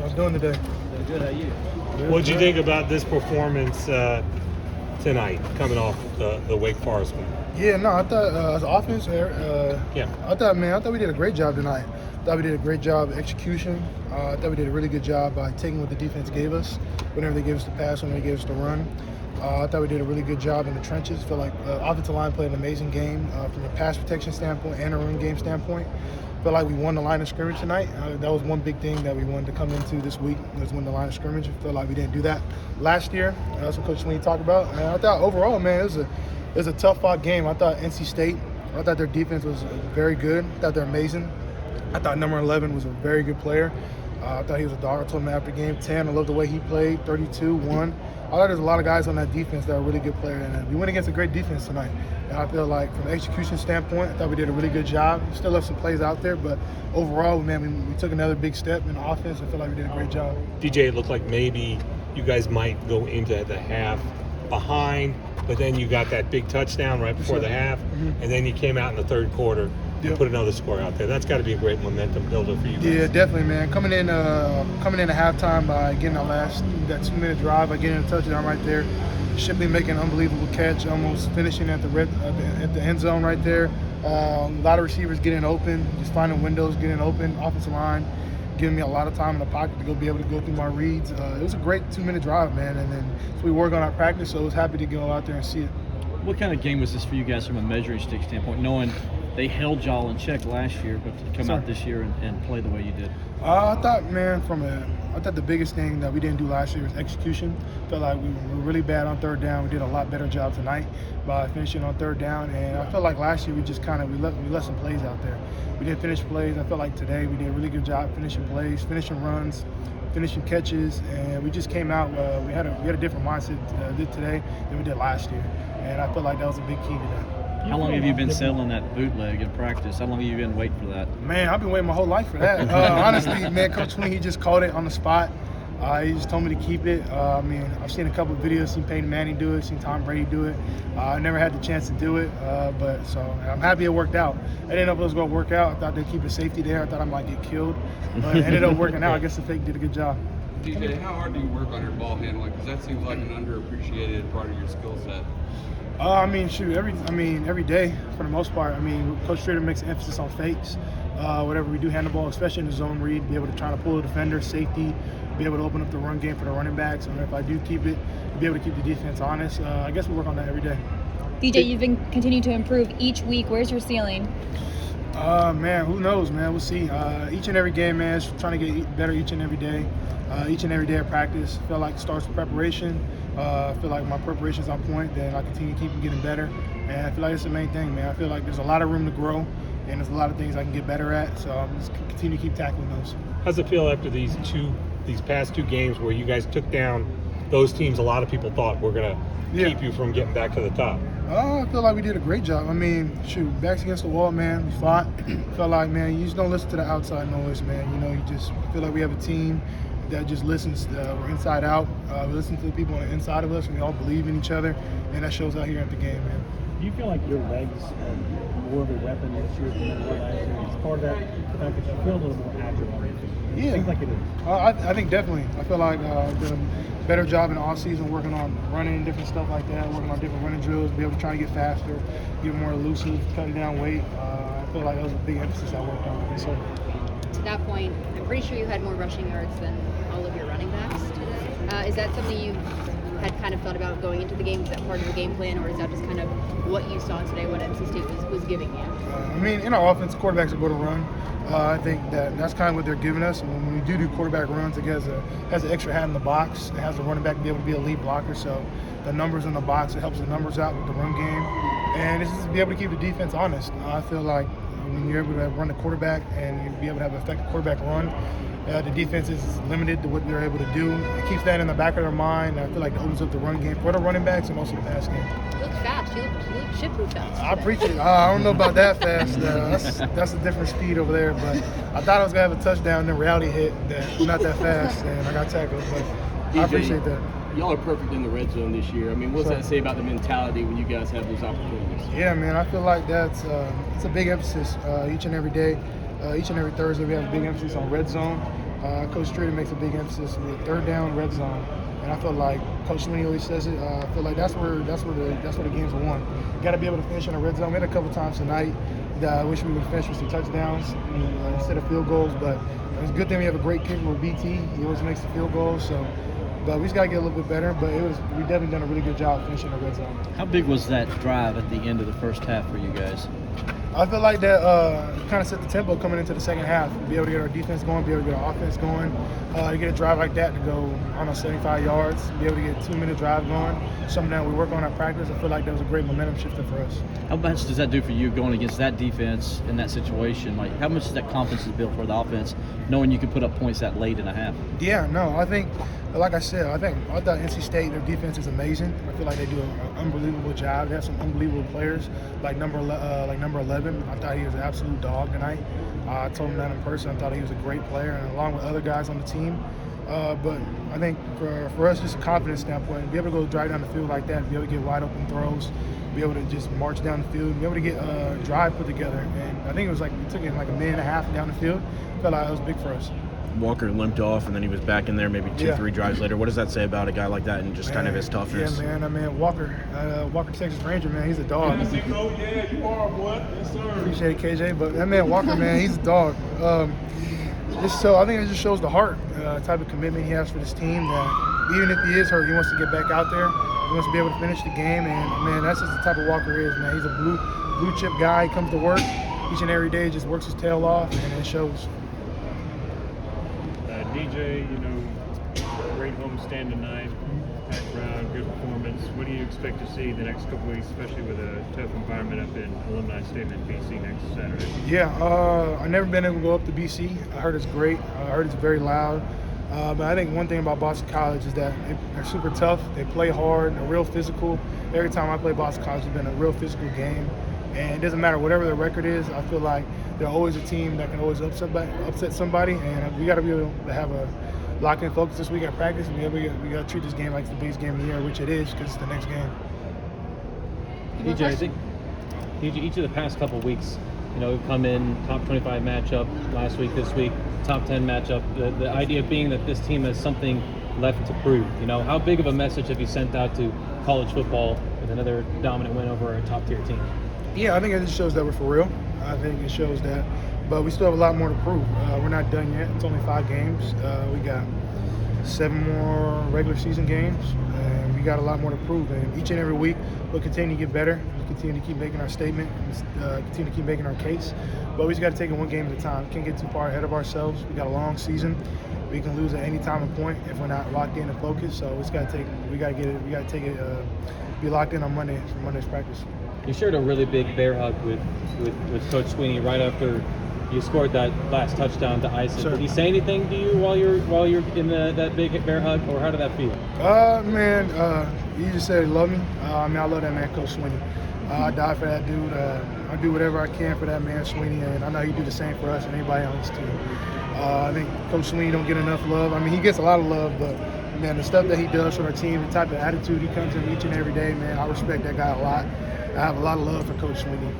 I'm doing today. Good, how you? What did you think about this performance tonight, coming off the Wake Forest one? Yeah, no, I thought as offense, Yeah. I thought we did a great job tonight. I thought we did a great job of execution. I thought we did a really good job by taking what the defense gave us, whenever they gave us the pass, whenever they gave us the run. I thought we did a really good job in the trenches. I feel like the offensive line played an amazing game from a pass protection standpoint and a run game standpoint. I feel like we won the line of scrimmage tonight. That was one big thing that we wanted to come into this week, was win the line of scrimmage. I feel like we didn't do that last year. That's what Coach Lee talked about. And I thought overall, man, it was a tough-fought game. I thought NC State, I thought their defense was very good. I thought they're amazing. I thought number 11 was a very good player. I thought he was a dog. I told him after game 10, I love the way he played, 32, 1. I thought there's a lot of guys on that defense that are really good players, and we went against a great defense tonight. And I feel like from an execution standpoint, I thought we did a really good job. We still left some plays out there, but overall, man, we took another big step in the offense. I feel like we did a great job. DJ, it looked like maybe you guys might go into the half behind, but then you got that big touchdown right before the half, and then you came out in the third quarter and put another score out there. That's got to be a great momentum builder for you guys. Yeah, definitely, man. Coming in at halftime by getting that 2-minute drive, by getting a touchdown right there. Shipley making an unbelievable catch, almost finishing at the end zone right there. A lot of receivers getting open, just finding windows, getting open. Offensive line giving me a lot of time in the pocket to be able to go through my reads. It was a great 2-minute drive, man, and then so we worked on our practice, so I was happy to go out there and see it. What kind of game was this for you guys from a measuring stick standpoint, knowing they held y'all in check last year, but to come out this year and play the way you did? I thought, man, I thought the biggest thing that we didn't do last year was execution. Felt like we were really bad on third down. We did a lot better job tonight by finishing on third down, and I felt like last year we just we left some plays out there. We didn't finish plays. I felt like today we did a really good job finishing plays, finishing runs, finishing catches, and we just came out. We had a different mindset today than we did last year, and I felt like that was a big key to that. How long have you been selling that bootleg in practice? How long have you been waiting for that? Man, I've been waiting my whole life for that. Honestly, man, Coach Lee, he just called it on the spot. He just told me to keep it. I mean, I've seen a couple of videos, seen Peyton Manning do it, seen Tom Brady do it. I never had the chance to do it, so I'm happy it worked out. I didn't know if it was going to work out. I thought they'd keep a safety there. I thought I might get killed, but it ended up working out. I guess the fake did a good job. DJ, how hard do you work on your ball handling? Because that seems like an underappreciated part of your skill set. Every day for the most part. I mean, Coach Trader makes an emphasis on fakes. Whatever we do hand the ball, especially in the zone read, be able to try to pull a defender, safety, be able to open up the run game for the running backs. And if I do keep it, be able to keep the defense honest. I guess we work on that every day. DJ, you've been continuing to improve each week. Where's your ceiling? Man, who knows, man? We'll see. Each and every game, man, is trying to get better each and every day. Each and every day of practice. I feel like it starts with preparation. I feel like my preparation's on point, then I continue to keep getting better. And I feel like it's the main thing, man. I feel like there's a lot of room to grow, and there's a lot of things I can get better at. So I'm just continue to keep tackling those. How's it feel after these past two games where you guys took down those teams a lot of people thought were going to keep you from getting back to the top? I feel like we did a great job. I mean, backs against the wall, man. We fought. Felt like, man, you just don't listen to the outside noise, man. You know, you just feel like we have a team that just listens. We're inside out. We listen to the people on the inside of us, and we all believe in each other, and that shows out here at the game, man. Do you feel like your legs are more of a weapon this year than they were last year? It's part of that, the fact that you feel a little more agile on it. Yeah. Seems like it is. I think definitely. I feel like did a better job in the off-season working on running, different stuff like that, working on different running drills, be able to try to get faster, get more elusive, cutting down weight. I feel like that was a big emphasis I worked on. Yes, sir. To that point, I'm pretty sure you had more rushing yards than all of your running backs today. Is that something you had kind of thought about going into the game? Is that part of the game plan, or is that just kind of what you saw today, what NC State was giving you? In our offense, quarterbacks are going to run. I think that's kind of what they're giving us. And when we do quarterback runs, it has an extra hat in the box. It has the running back be able to be a lead blocker. So the numbers in the box, it helps the numbers out with the run game. And it's just be able to keep the defense honest. I feel like when you're able to run the quarterback and you be able to have an effective quarterback run, the defense is limited to what they're able to do. It keeps that in the back of their mind. I feel like it opens up the run game for the running backs and also the pass game. You look fast. You look ship fast. I appreciate it. I don't know about that fast. That's a different speed over there. But I thought I was going to have a touchdown, then reality hit that I'm not that fast, and I got tackled. But DJ, I appreciate that. Y'all are perfect in the red zone this year. I mean, what does that say about the mentality when you guys have those opportunities? Yeah, man, I feel like it's a big emphasis each and every day. Each and every Thursday we have a big emphasis on red zone. Coach Streeter makes a big emphasis with third down, red zone, and I feel like Coach Sweeney always says it. I feel like that's where the games are won. You got to be able to finish in the red zone. We had a couple times tonight that I wish we would finish with some touchdowns instead of field goals, but it's a good thing we have a great kicker with BT. He always makes the field goals, so. But we just got to get a little bit better. But we definitely done a really good job finishing the red zone. How big was that drive at the end of the first half for you guys? I feel like that kind of set the tempo coming into the second half. Be able to get our defense going, be able to get our offense going. To get a drive like that to go, 75 yards, be able to get a 2-minute drive going, something that we work on at practice. I feel like that was a great momentum shifter for us. How much does that do for you going against that defense in that situation? Like, how much does that confidence build for the offense, knowing you can put up points that late in a half? Yeah, no, I think, like I said, I thought NC State, their defense is amazing. I feel like they do an unbelievable job. They have some unbelievable players, like number 11. I thought he was an absolute dog tonight. I told him that in person. I thought he was a great player, and along with other guys on the team. But I think for us, just a confidence standpoint, be able to go drive down the field like that, be able to get wide open throws, be able to just march down the field, be able to get a drive put together. And I think it took it like a minute and a half down the field. I felt like it was big for us. Walker limped off, and then he was back in there maybe 2-3 drives later. What does that say about a guy like that and just kind of his toughness? Yeah, man. Walker, Texas Ranger, man, he's a dog. Yeah, you are, boy. Yes, sir. Appreciate it, KJ. But that man Walker, man, he's a dog. I think it just shows the heart, type of commitment he has for this team. That even if he is hurt, he wants to get back out there. He wants to be able to finish the game, and man, that's just the type of Walker is, man. He's a blue chip guy. He comes to work each and every day, just works his tail off, and it shows. DJ, great homestand tonight, background, good performance. What do you expect to see the next couple weeks, especially with a tough environment up in Alumni Stadium in BC next Saturday? Yeah, I've never been able to go up to BC. I heard it's great. I heard it's very loud. But I think one thing about Boston College is that they're super tough. They play hard. They're real physical. Every time I play Boston College, it's been a real physical game. And it doesn't matter whatever their record is. I feel like they're always a team that can always upset somebody. And we got to be able to have a locked-in focus this week at practice. We got to treat this game like it's the biggest game of the year, which it is, because it's the next game. DJ, I think each of the past couple weeks, we've come in top 25 matchup last week, this week, top 10 matchup. The idea being that this team has something left to prove. How big of a message have you sent out to college football with another dominant win over a top-tier team? Yeah, I think it just shows that we're for real. I think it shows that, but we still have a lot more to prove. We're not done yet. It's only 5 games. We got 7 more regular season games, and we got a lot more to prove. And each and every week, we'll continue to get better. We'll continue to keep making our statement, continue to keep making our case. But we just got to take it one game at a time. Can't get too far ahead of ourselves. We got a long season. We can lose at any time and point if we're not locked in and focused. So we got to take it. Be locked in on Monday for Monday's practice. You shared a really big bear hug with Coach Sweeney right after you scored that last touchdown to ice it. Sure. Did he say anything to you while you're in that big bear hug, or how did that feel? He just said he loved me. I love that man, Coach Sweeney. I die for that dude. I do whatever I can for that man, Sweeney, and I know he do the same for us and anybody on this team. I think Coach Sweeney don't get enough love. He gets a lot of love, but man, the stuff that he does for our team, the type of attitude he comes in each and every day, man, I respect that guy a lot. I have a lot of love for Coach Sweeney.